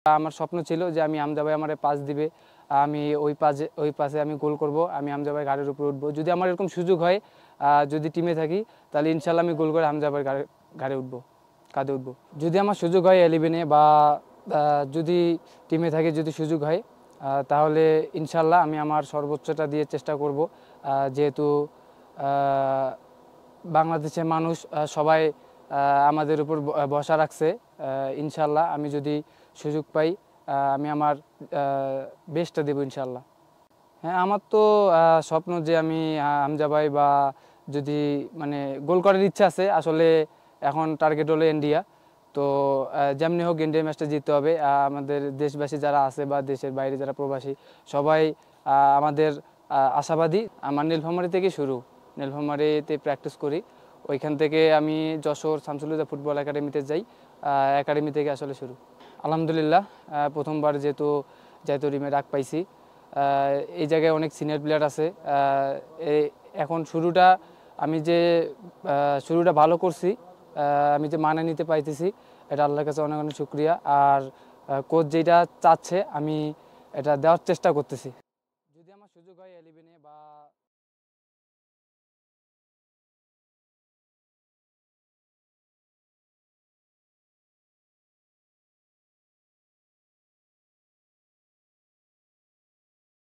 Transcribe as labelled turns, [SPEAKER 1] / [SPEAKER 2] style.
[SPEAKER 1] আমার স্বপ্ন ছিল যে আমি হামজা ভাই আমারে পাস দিবে, আমি ওই পাসে আমি গোল করব, আমি হামজা ভাই ঘাড়ের উপরে উঠবো। যদি আমার এরকম সুযোগ হয়, যদি টিমে থাকি, তাহলে ইনশাল্লাহ আমি গোল করে হামজা ভাইয়ের ঘাড়ে উঠবো, কাঁধে উঠবো। যদি আমার সুযোগ হয় 11-এ বা যদি টিমে থাকি, যদি সুযোগ হয়, তাহলে ইনশাল্লাহ আমি আমার সর্বোচ্চটা দিয়ে চেষ্টা করব। যেহেতু বাংলাদেশের মানুষ সবাই আমাদের উপর ভরসা রাখছে, ইনশাল্লাহ আমি যদি সুযোগ পাই, আমি আমার বেস্টটা দেবো ইনশাল্লাহ। হ্যাঁ, আমার তো স্বপ্ন যে আমি হামজা ভাই বা যদি মানে গোল করার ইচ্ছা আছে আসলে। এখন টার্গেট হলো ইন্ডিয়া। তো যেমনি হোক ইন্ডিয়া ম্যাচটা জিততে হবে। আমাদের দেশবাসী যারা আছে বা দেশের বাইরে যারা প্রবাসী, সবাই আমাদের আশাবাদী। আমার নীলফামারী থেকে শুরু, নীলফামারীতে প্র্যাকটিস করি। ওইখান থেকে আমি যশোর শামসুল হুদা ফুটবল একাডেমিতে যাই। একাডেমি থেকে আসলে শুরু। আলহামদুলিল্লাহ, প্রথমবার যেহেতু টিমে ডাক পাইছি। এই জায়গায় অনেক সিনিয়র প্লেয়ার আছে। এখন আমি যে শুরুটা ভালো করছি, আমি যে মানিয়ে নিতে পাইতেছি, এটা আল্লাহর কাছে অনেক অনেক শুকরিয়া। আর কোচ যেটা চাচ্ছে আমি এটা দেওয়ার চেষ্টা করতেছি। যদি আমার সুযোগ হয় 11-এ